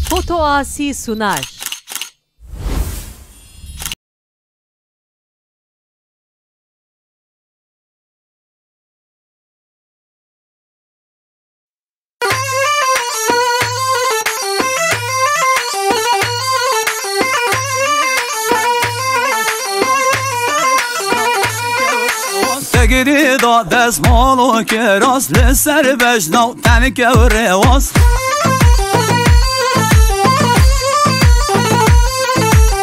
Foto Asi sunar. تگیری دا دست مالو که راست لسر بجنو تنکه و رواست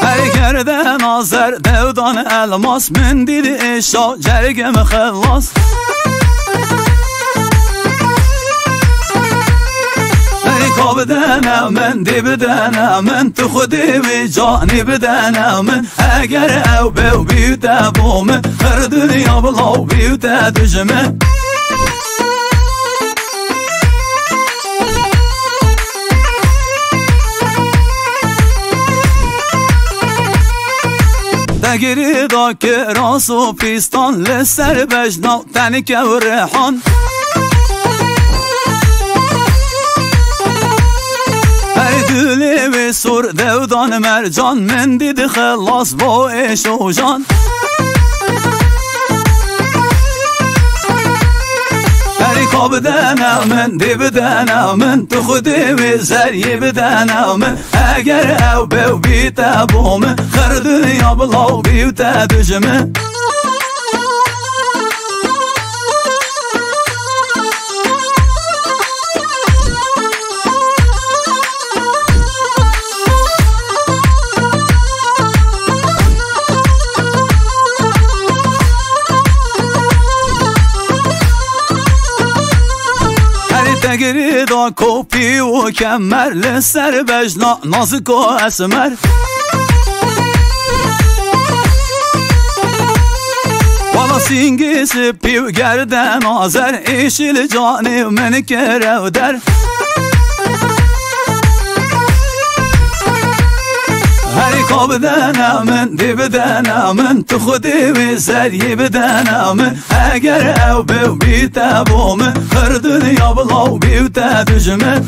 هر کرده ناظر دودان الماس من دیدی اشا جرگم خلاص هر بدنم من دی بدنم من تو خودی و جانی بدنم من اگر او بیو بیوتا بومه هر دنیا بلاو بیوتا دجمه تگیری دا که راس و پیستان لسر بجنا تنکه و ریحان دولی و سر دودان مرجان من دید خلاص با عشق و جان هریکا بدنم من دی بدنم من تو خودی و زری بدنم من اگر او بیو بیتا بومه خر دنیا بلاو بیوتا دجمه تگیری دا کوپی و کمر لسر بجنا نازک و اسمر والا سینگی سپی و گردن آزر ایشیل جانی و من کره و در هریکا بدنم من دی بدنم من تو خودی و زری بدنم من اگر او بیو بیتا بومه هر دنیا بلاو بیوتا دجمه